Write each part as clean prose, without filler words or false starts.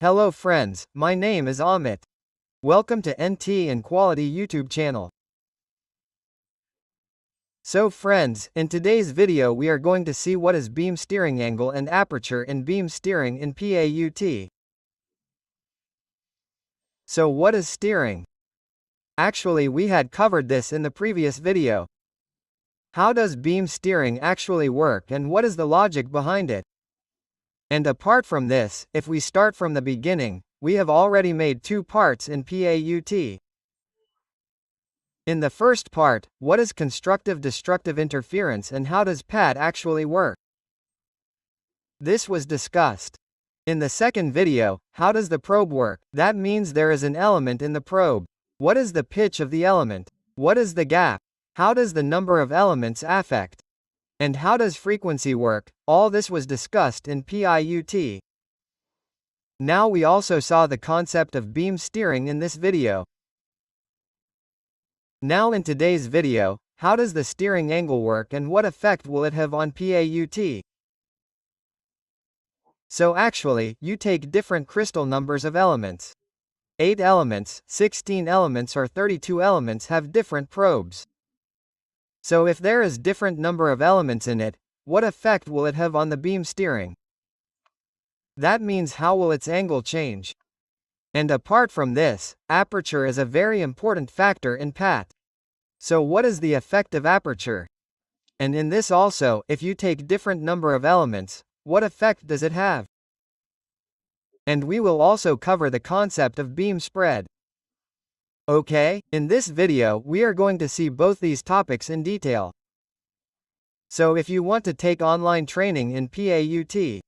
Hello friends, my name is Amit. Welcome to NT and Quality YouTube channel. So friends, in today's video we are going to see what is beam steering angle and aperture in beam steering in PAUT. So what is steering? Actually we had covered this in the previous video. How does beam steering actually work and what is the logic behind it? And apart from this, if we start from the beginning, we have already made two parts in PAUT. In the first part, what is constructive-destructive interference and how does PAUT actually work? This was discussed. In the second video, how does the probe work? That means there is an element in the probe. What is the pitch of the element? What is the gap? How does the number of elements affect? And how does frequency work? All this was discussed in PAUT. Now we also saw the concept of beam steering in this video. Now in today's video, how does the steering angle work and what effect will it have on PAUT? So actually, you take different crystal numbers of elements. 8 elements, 16 elements or 32 elements have different probes. So if there is different number of elements in it, what effect will it have on the beam steering? That means how will its angle change? And apart from this, aperture is a very important factor in PAUT. So what is the effect of aperture? And in this also, if you take different number of elements, what effect does it have? And we will also cover the concept of beam spread. Okay, in this video we are going to see both these topics in detail. So if you want to take online training in PAUT,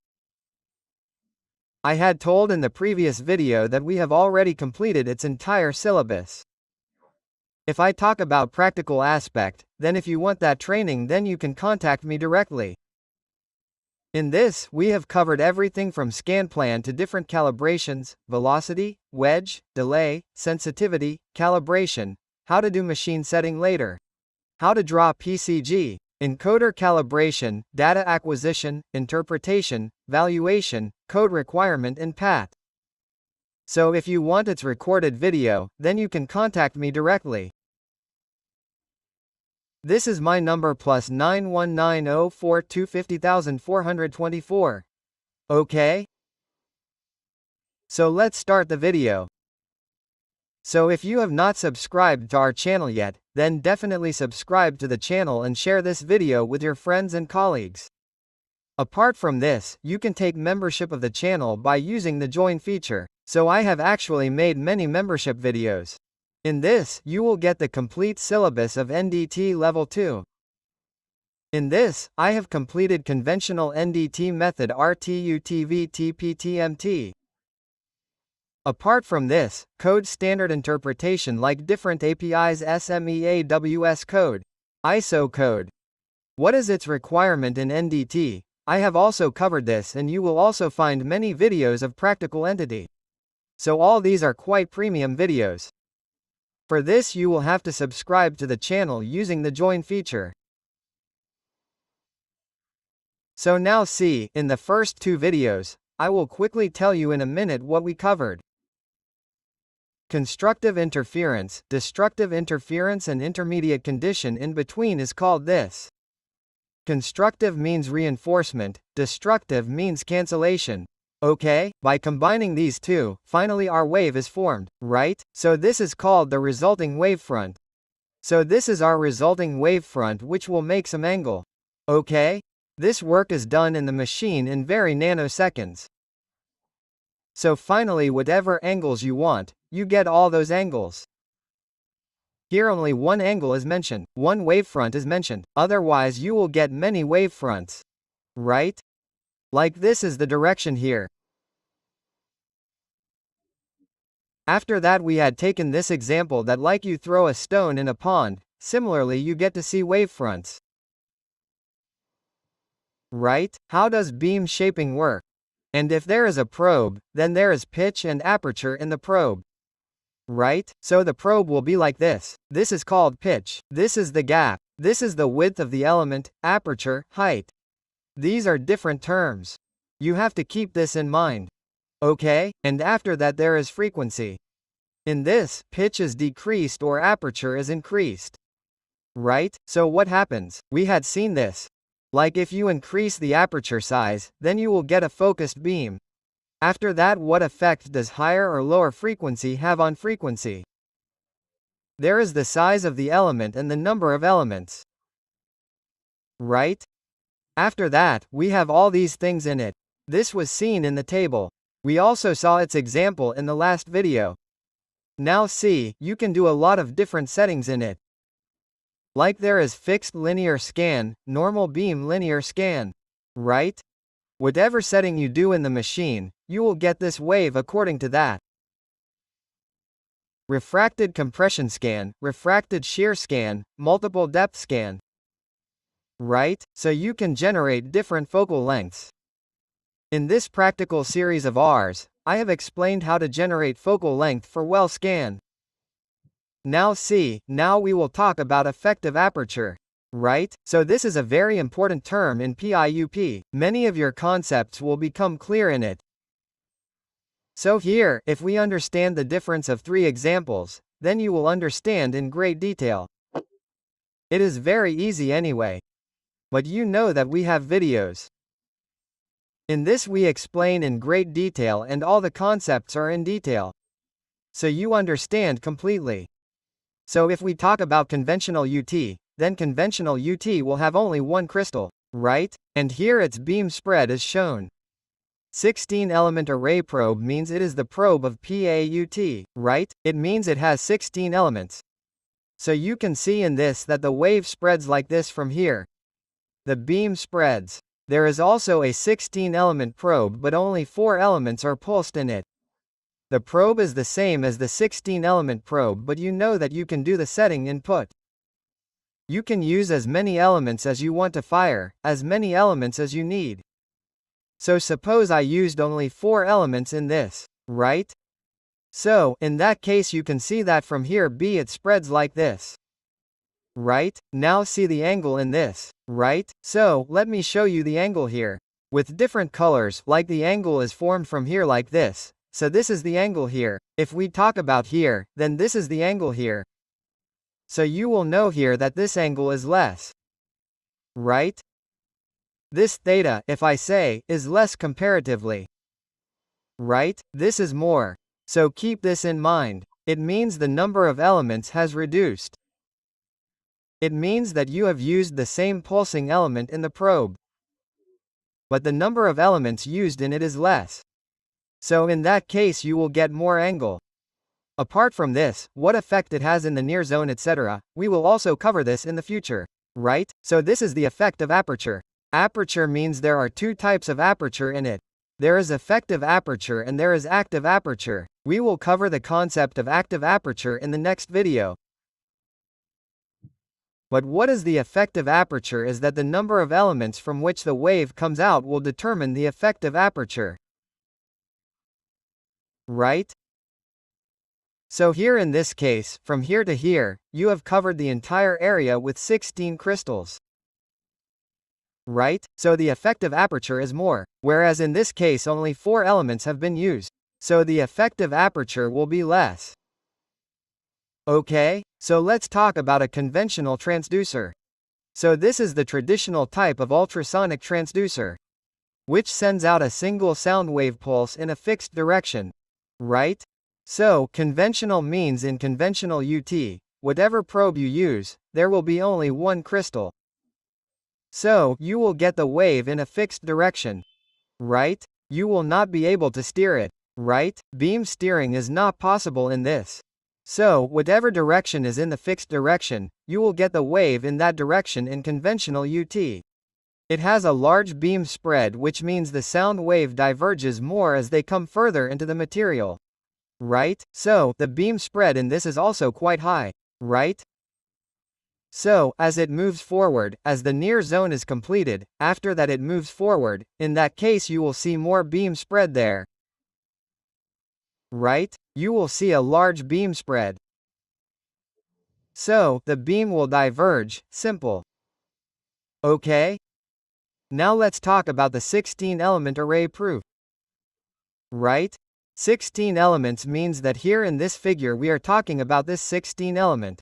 I had told in the previous video that we have already completed its entire syllabus. If I talk about practical aspect, then if you want that training then you can contact me directly. In this, we have covered everything from scan plan to different calibrations, velocity, wedge, delay, sensitivity, calibration, how to do machine setting later, how to draw PCG, encoder calibration, data acquisition, interpretation, valuation, code requirement in PAUT. So if you want its recorded video, then you can contact me directly. This is my number plus 91904250424. Okay? So let's start the video. So if you have not subscribed to our channel yet, then definitely subscribe to the channel and share this video with your friends and colleagues. Apart from this, you can take membership of the channel by using the join feature. So I have actually made many membership videos. In this, you will get the complete syllabus of NDT Level 2. In this, I have completed conventional NDT method RTUTV-TPTMT. Apart from this, code standard interpretation like different APIs SMEAWS code, ISO code. What is its requirement in NDT? I have also covered this and you will also find many videos of practical entity. So all these are quite premium videos. For this you will have to subscribe to the channel using the join feature. So now see, in the first two videos, I will quickly tell you in a minute what we covered. Constructive interference, destructive interference and intermediate condition in between is called this. Constructive means reinforcement, destructive means cancellation. Okay, by combining these two, finally our wave is formed, right? So this is called the resulting wavefront. So this is our resulting wavefront which will make some angle. Okay? This work is done in the machine in very nanoseconds. So finally whatever angles you want, you get all those angles. Here only one angle is mentioned, one wavefront is mentioned, otherwise you will get many wavefronts. Right? Like this is the direction here. After that we had taken this example that like you throw a stone in a pond, similarly you get to see wavefronts. Right? How does beam shaping work? And if there is a probe, then there is pitch and aperture in the probe. Right? So the probe will be like this. This is called pitch. This is the gap. This is the width of the element, aperture, height. These are different terms. You have to keep this in mind. Okay, and after that there is frequency. In this, pitch is decreased or aperture is increased. Right? So what happens? We had seen this. Like if you increase the aperture size, then you will get a focused beam. After that, what effect does higher or lower frequency have on frequency? There is the size of the element and the number of elements. Right? After that, we have all these things in it. This was seen in the table. We also saw its example in the last video. Now see, you can do a lot of different settings in it. Like there is fixed linear scan, normal beam linear scan. Right? Whatever setting you do in the machine, you will get this wave according to that. Refracted compression scan, refracted shear scan, multiple depth scan. Right? So you can generate different focal lengths. In this practical series of ours, I have explained how to generate focal length for well scan. Now we will talk about effective aperture. Right? So this is a very important term in PIUP. Many of your concepts will become clear in it. So here, if we understand the difference of 3 examples, then you will understand in great detail. It is very easy anyway. But you know that we have videos. In this we explain in great detail and all the concepts are in detail. So you understand completely. So if we talk about conventional UT, then conventional UT will have only one crystal, right? And here its beam spread is shown. 16-element array probe means it is the probe of PAUT, right? It means it has 16 elements. So you can see in this that the wave spreads like this from here. The beam spreads. There is also a 16-element probe but only 4 elements are pulsed in it. The probe is the same as the 16-element probe but you know that you can do the setting input. You can use as many elements as you want to fire, as many elements as you need. So suppose I used only 4 elements in this, right? So, in that case you can see that from here it spreads like this. Right? Now see the angle in this, right? So, let me show you the angle here. With different colors, like the angle is formed from here like this. So this is the angle here. If we talk about here, then this is the angle here. So you will know here that this angle is less. Right? This theta, if I say, is less comparatively. Right? This is more. So keep this in mind. It means the number of elements has reduced. It means that you have used the same pulsing element in the probe. But the number of elements used in it is less. So in that case you will get more angle. Apart from this, what effect it has in the near zone etc., we will also cover this in the future. Right? So this is the effect of aperture. Aperture means there are 2 types of aperture in it. There is effective aperture and there is active aperture. We will cover the concept of active aperture in the next video. But what is the effective aperture is that the number of elements from which the wave comes out will determine the effective aperture. Right? So here in this case, from here to here, you have covered the entire area with 16 crystals. Right? So the effective aperture is more, whereas in this case only 4 elements have been used. So the effective aperture will be less. Okay, so let's talk about a conventional transducer. So this is the traditional type of ultrasonic transducer, which sends out a single sound wave pulse in a fixed direction. Right? So, conventional means in conventional UT, whatever probe you use, there will be only one crystal. So, you will get the wave in a fixed direction. Right? You will not be able to steer it. Right? Beam steering is not possible in this. So, whatever direction is in the fixed direction, you will get the wave in that direction in conventional UT. It has a large beam spread which means the sound wave diverges more as they come further into the material. Right? So, the beam spread in this is also quite high. Right? So, as it moves forward, as the near zone is completed, after that it moves forward, in that case you will see more beam spread there. Right? You will see a large beam spread. So, the beam will diverge, simple. Okay? Now let's talk about the 16-element array proof. right? 16 elements means that here in this figure we are talking about this 16 element,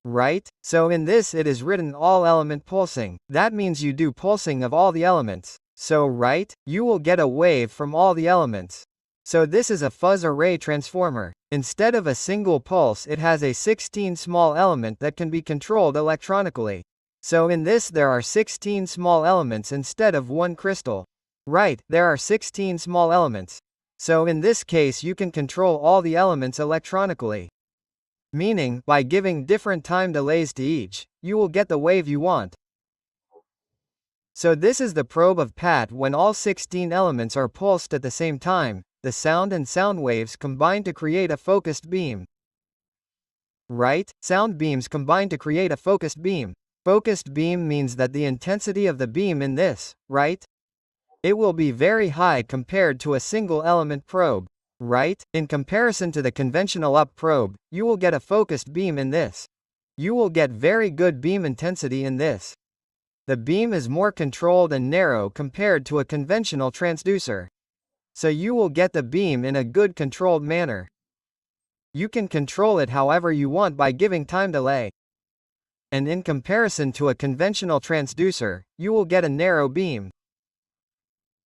right? So in this it is written all element pulsing. That means you do pulsing of all the elements. So right, you will get a wave from all the elements. So this is a fuzz array transformer. Instead of a single pulse it has a 16 small element that can be controlled electronically. So in this there are 16 small elements instead of one crystal. Right, there are 16 small elements. So in this case you can control all the elements electronically. Meaning, by giving different time delays to each, you will get the wave you want. So this is the probe of PAUT when all 16 elements are pulsed at the same time. The sound and sound waves combine to create a focused beam. Right? Sound beams combine to create a focused beam. Focused beam means that the intensity of the beam in this, right? It will be very high compared to a single element probe. Right? In comparison to the conventional up probe, you will get a focused beam in this. You will get very good beam intensity in this. The beam is more controlled and narrow compared to a conventional transducer. So you will get the beam in a good controlled manner. You can control it however you want by giving time delay. And in comparison to a conventional transducer, you will get a narrow beam.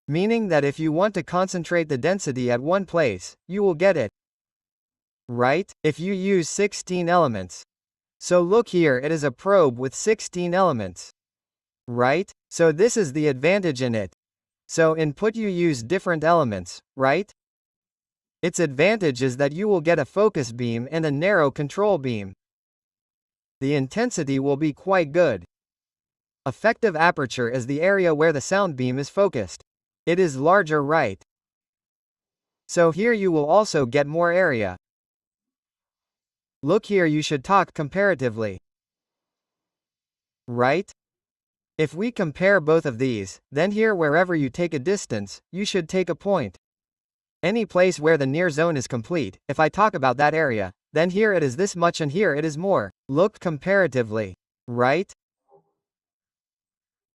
Meaning that if you want to concentrate the density at one place, you will get it. Right? If you use 16 elements. So look here, it is a probe with 16 elements. Right? So this is the advantage in it. So in PAUT you use different elements, right? Its advantage is that you will get a focus beam and a narrow control beam. The intensity will be quite good. Effective aperture is the area where the sound beam is focused. It is larger, right? So here you will also get more area. Look here, you should talk comparatively. Right? If we compare both of these, then here wherever you take a distance, you should take a point. Any place where the near zone is complete, if I talk about that area, then here it is this much and here it is more. Look comparatively. Right?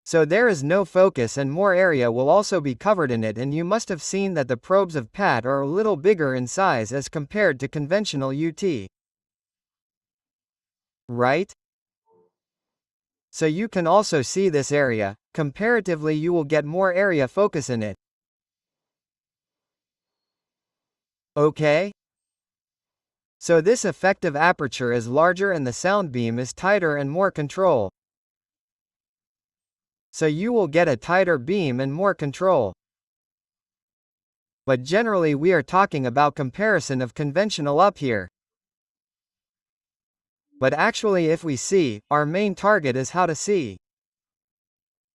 So there is no focus and more area will also be covered in it, and you must have seen that the probes of PAUT are a little bigger in size as compared to conventional UT. Right? So you can also see this area, comparatively you will get more area focus in it. Okay? So this effective aperture is larger and the sound beam is tighter and more control. So you will get a tighter beam and more control. But generally we are talking about comparison of conventional up here. But actually if we see, our main target is how to see.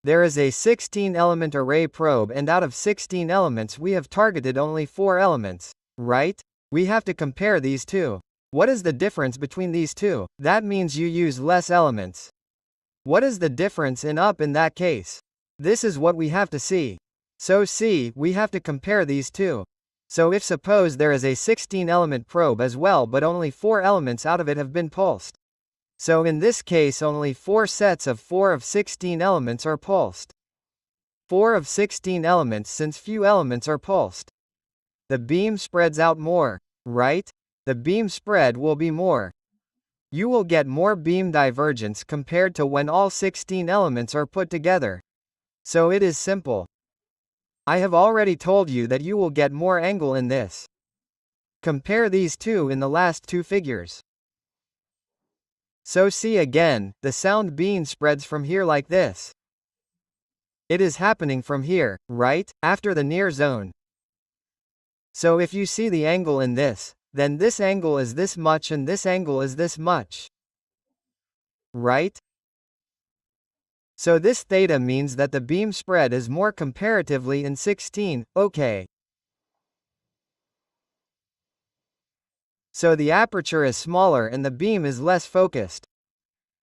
There is a 16-element array probe and out of 16 elements we have targeted only 4 elements, right? We have to compare these two. What is the difference between these two? That means you use less elements. What is the difference in up in that case? This is what we have to see. So see, we have to compare these two. So if suppose there is a 16-element probe as well but only 4 elements out of it have been pulsed. So in this case only 4 sets of 4 of 16 elements are pulsed. 4 of 16 elements since few elements are pulsed. The beam spreads out more, right? The beam spread will be more. You will get more beam divergence compared to when all 16 elements are put together. So it is simple. I have already told you that you will get more angle in this. Compare these two in the last two figures. So see again, the sound beam spreads from here like this. It is happening from here, right, after the near zone. So if you see the angle in this, then this angle is this much and this angle is this much. Right? So this theta means that the beam spread is more comparatively in 16, okay. So the aperture is smaller and the beam is less focused.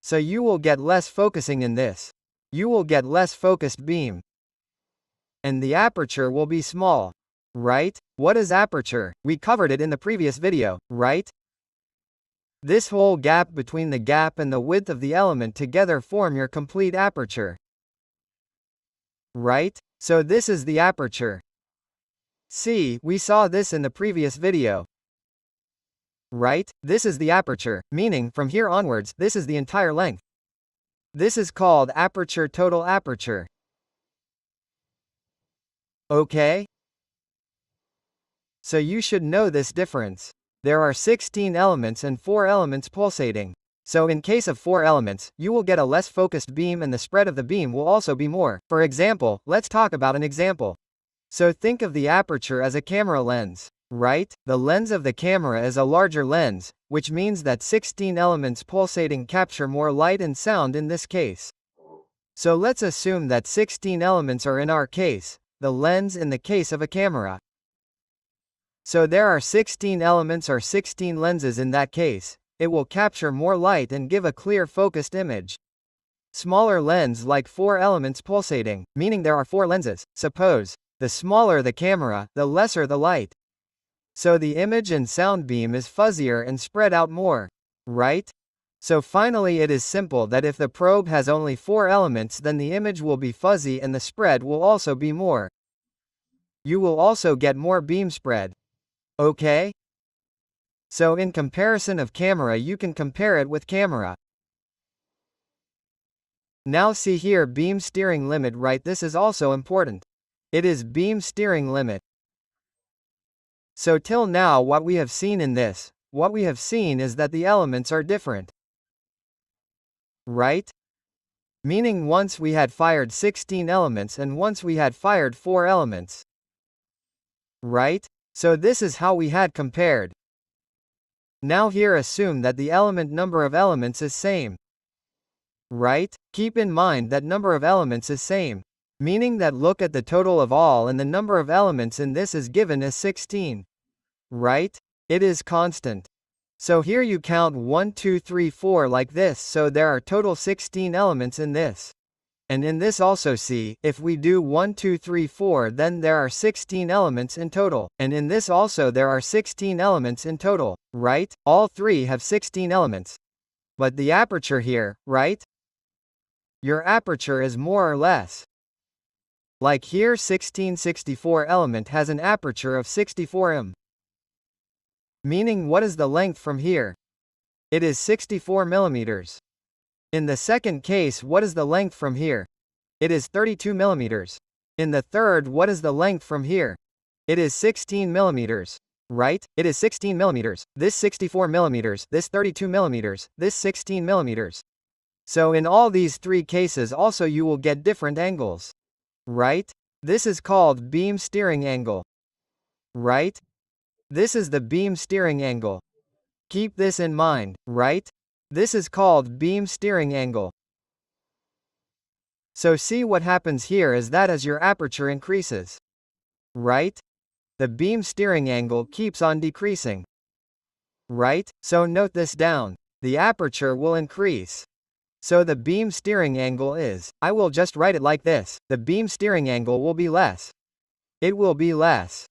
So you will get less focusing in this. You will get less focused beam. And the aperture will be small. Right? What is aperture? We covered it in the previous video, right? This whole gap between the gap and the width of the element together form your complete aperture. Right? So this is the aperture. See, we saw this in the previous video. Right? This is the aperture, meaning, from here onwards, this is the entire length. This is called aperture total aperture. Okay? So you should know this difference. There are 16 elements and 4 elements pulsating. So in case of 4 elements, you will get a less focused beam and the spread of the beam will also be more. For example, let's talk about an example. So think of the aperture as a camera lens, right? The lens of the camera is a larger lens, which means that 16 elements pulsating capture more light and sound in this case. So let's assume that 16 elements are in our case, the lens in the case of a camera. So there are 16 elements or 16 lenses in that case. It will capture more light and give a clear focused image. Smaller lens like 4 elements pulsating, meaning there are 4 lenses. Suppose, the smaller the camera, the lesser the light. So the image and sound beam is fuzzier and spread out more, right? So finally it is simple that if the probe has only 4 elements then the image will be fuzzy and the spread will also be more. You will also get more beam spread. Okay? So in comparison of camera you can compare it with camera. Now see here beam steering limit, right? This is also important. It is beam steering limit. So till now what we have seen in this, what we have seen is that the elements are different. Right? Meaning once we had fired 16 elements and once we had fired 4 elements. Right? So this is how we had compared. Now here assume that the element number of elements is same. Right? Keep in mind that number of elements is same. Meaning that look at the total of all and the number of elements in this is given as 16. Right? It is constant. So here you count 1, 2, 3, 4 like this, so there are total 16 elements in this. And in this also see, if we do 1, 2, 3, 4 then there are 16 elements in total, and in this also there are 16 elements in total, right? All 3 have 16 elements. But the aperture here, right? Your aperture is more or less. Like here 1664 element has an aperture of 64 mm. Meaning what is the length from here? It is 64 millimeters. In the second case what is the length from here? It is 32 millimeters. In the third what is the length from here? It is 16 millimeters. Right? It is 16 millimeters, this 64 millimeters, this 32 millimeters, this 16 millimeters. So in all these 3 cases also you will get different angles. Right? This is called beam steering angle. Right? This is the beam steering angle. Keep this in mind, right? This is called beam steering angle. So see what happens here is that as your aperture increases, right? The beam steering angle keeps on decreasing. Right? So note this down. The aperture will increase. So the beam steering angle is, I will just write it like this, the beam steering angle will be less. It will be less.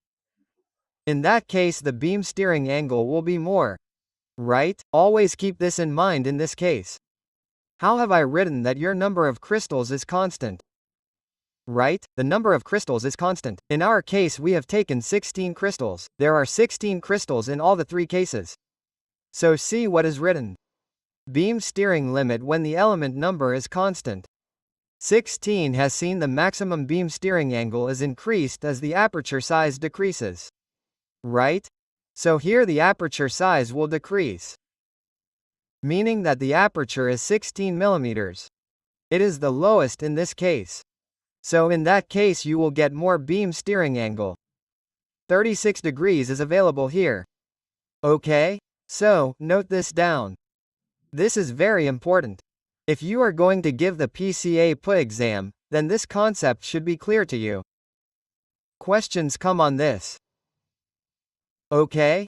In that case the beam steering angle will be more. Right? Always keep this in mind in this case. How have I written that your number of crystals is constant? Right? The number of crystals is constant. In our case we have taken 16 crystals. There are 16 crystals in all the 3 cases. So see what is written. Beam steering limit when the element number is constant. 16 has seen the maximum beam steering angle is increased as the aperture size decreases. Right? So here the aperture size will decrease. Meaning that the aperture is 16 millimeters. It is the lowest in this case. So in that case you will get more beam steering angle. 36 degrees is available here. Okay? So, note this down. This is very important. If you are going to give the PAUT exam, then this concept should be clear to you. Questions come on this. Okay?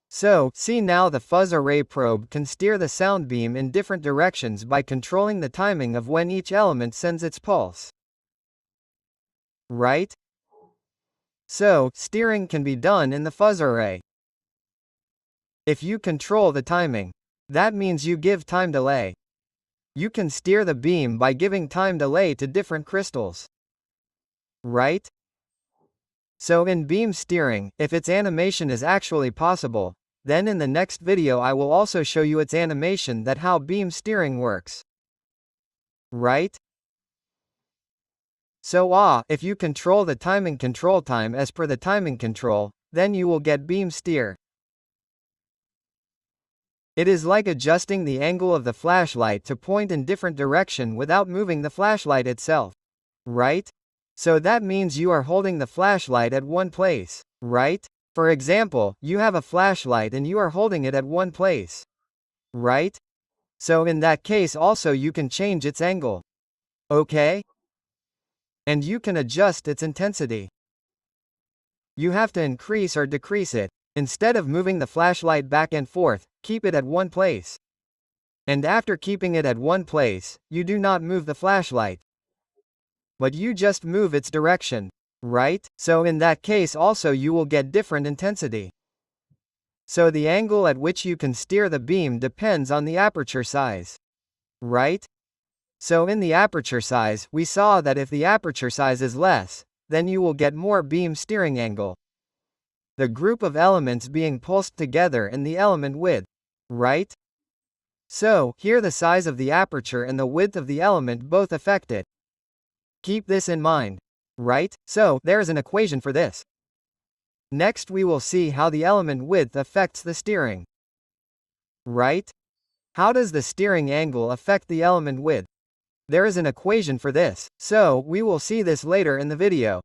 So, see now the fuzz array probe can steer the sound beam in different directions by controlling the timing of when each element sends its pulse. Right? So, steering can be done in the fuzz array. If you control the timing, that means you give time delay. You can steer the beam by giving time delay to different crystals. Right? So in beam steering, if its animation is actually possible, then in the next video I will also show you its animation, that how beam steering works. Right? So if you control the timing control time as per the timing control, then you will get beam steer. It is like adjusting the angle of the flashlight to point in different direction without moving the flashlight itself. Right? So that means you are holding the flashlight at one place. Right? For example, you have a flashlight and you are holding it at one place. Right? So in that case also you can change its angle. Okay? And you can adjust its intensity. You have to increase or decrease it. Instead of moving the flashlight back and forth, keep it at one place. And after keeping it at one place, you do not move the flashlight, but you just move its direction. Right? So in that case also you will get different intensity. So the angle at which you can steer the beam depends on the aperture size. Right? So in the aperture size, we saw that if the aperture size is less, then you will get more beam steering angle. The group of elements being pulsed together in the element width. Right? So, here the size of the aperture and the width of the element both affect it. Keep this in mind. Right? So, there is an equation for this. Next we will see how the element width affects the steering. Right? How does the steering angle affect the element width? There is an equation for this, so we will see this later in the video.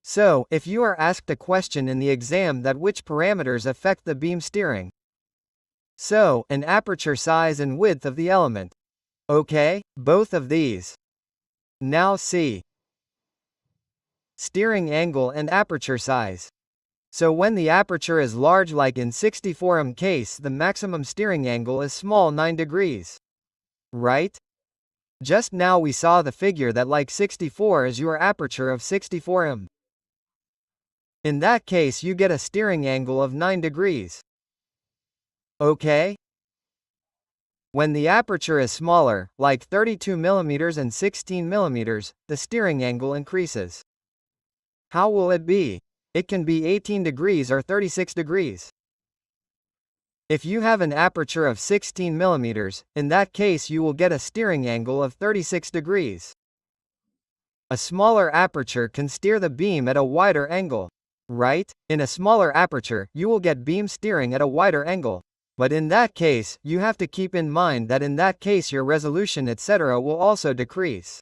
So, if you are asked a question in the exam that which parameters affect the beam steering, so, an aperture size and width of the element. Okay, both of these. Now see. Steering angle and aperture size. So when the aperture is large, like in 64 case, the maximum steering angle is small 9 degrees. Right? Just now we saw the figure that like 64 is your aperture of 64 m. In that case you get a steering angle of 9 degrees. Okay? When the aperture is smaller, like 32 mm and 16 mm, the steering angle increases. How will it be? It can be 18 degrees or 36 degrees. If you have an aperture of 16 mm, in that case you will get a steering angle of 36 degrees. A smaller aperture can steer the beam at a wider angle. Right? In a smaller aperture, you will get beam steering at a wider angle. But in that case, you have to keep in mind that in that case your resolution etc. will also decrease.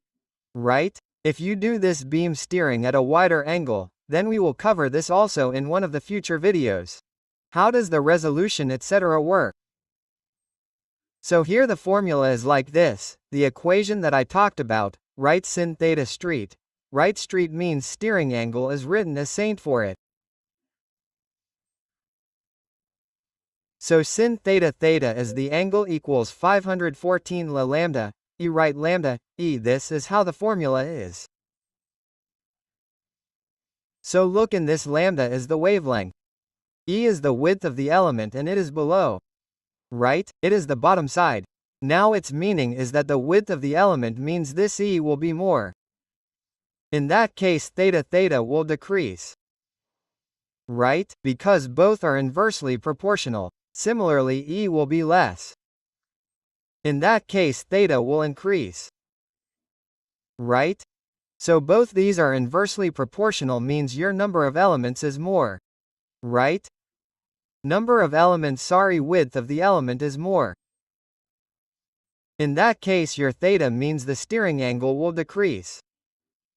Right? If you do this beam steering at a wider angle, then we will cover this also in one of the future videos. How does the resolution etc. work? So here the formula is like this, the equation that I talked about, right, sin theta street. Right, street means steering angle is written as saint for it. So sin theta theta is the angle equals 514 la lambda, e right lambda, e. This is how the formula is. So look, in this lambda is the wavelength. E is the width of the element and it is below. Right? It is the bottom side. Now its meaning is that the width of the element means this E will be more. In that case theta theta will decrease. Right? Because both are inversely proportional. Similarly E will be less. In that case theta will increase. Right? So both these are inversely proportional, means your number of elements is more. Right? Number of elements, width of the element is more. In that case your theta means the steering angle will decrease.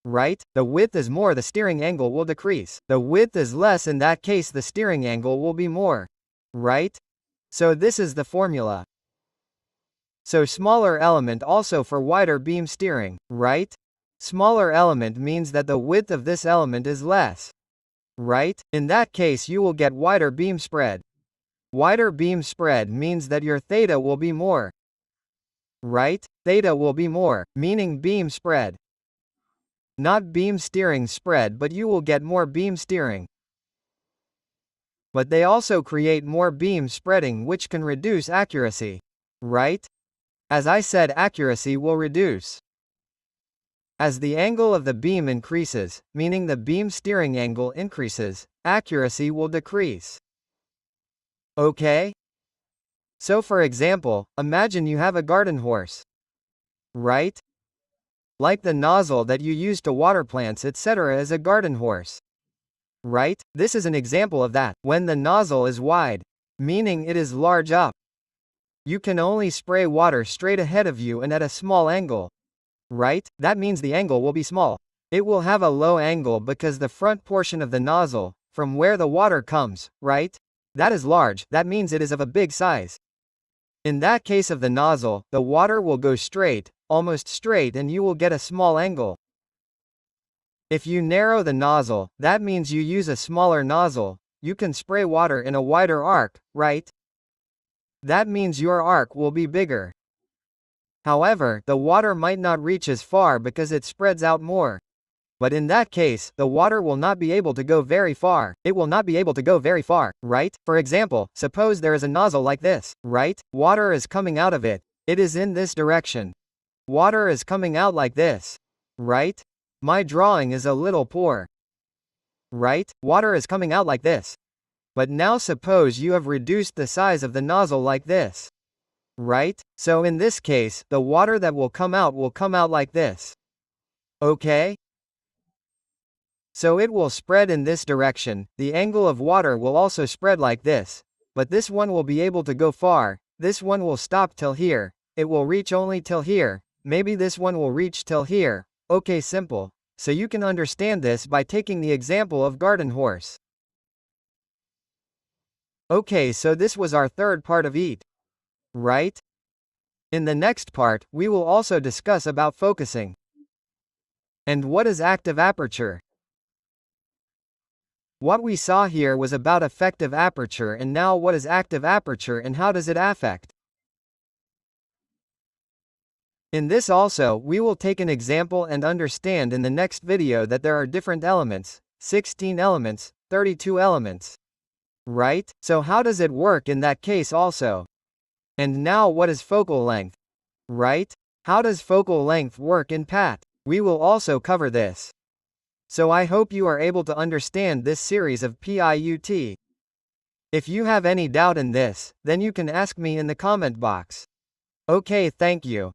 Right? The width is more, the steering angle will decrease. The width is less, in that case the steering angle will be more. Right? So this is the formula. So smaller element also for wider beam steering. Right? Smaller element means that the width of this element is less. Right? In that case you will get wider beam spread. Wider beam spread means that your theta will be more. Right? Theta will be more, meaning beam spread. Not beam steering spread, but you will get more beam steering. But they also create more beam spreading, which can reduce accuracy. Right? As I said, accuracy will reduce. As the angle of the beam increases, meaning the beam steering angle increases, accuracy will decrease. Okay? So for example, imagine you have a garden hose. Right? Like the nozzle that you use to water plants etc. is a garden hose. Right? This is an example of that. When the nozzle is wide, meaning it is large up, you can only spray water straight ahead of you and at a small angle. Right? That means the angle will be small. It will have a low angle because the front portion of the nozzle, from where the water comes, right? That is large, that means it is of a big size. In that case of the nozzle, the water will go straight, almost straight, and you will get a small angle. If you narrow the nozzle, that means you use a smaller nozzle, you can spray water in a wider arc, right? That means your arc will be bigger. However, the water might not reach as far because it spreads out more. But in that case, the water will not be able to go very far. It will not be able to go very far, right? For example, suppose there is a nozzle like this, right? Water is coming out of it. It is in this direction. Water is coming out like this, right? My drawing is a little poor. Right? Water is coming out like this. But now suppose you have reduced the size of the nozzle like this. Right? So in this case, the water that will come out like this. Okay? So it will spread in this direction, the angle of water will also spread like this, but this one will be able to go far, this one will stop till here, it will reach only till here, maybe this one will reach till here. Okay, simple. So you can understand this by taking the example of garden hose. Okay, so this was our third part of EAT. Right? In the next part, we will also discuss about focusing. And what is active aperture? What we saw here was about effective aperture, and now what is active aperture and how does it affect? In this also, we will take an example and understand in the next video that there are different elements, 16 elements, 32 elements. Right? So how does it work in that case also? And now what is focal length? Right? How does focal length work in PAUT? We will also cover this. So I hope you are able to understand this series of PAUT. If you have any doubt in this, then you can ask me in the comment box. Okay, thank you.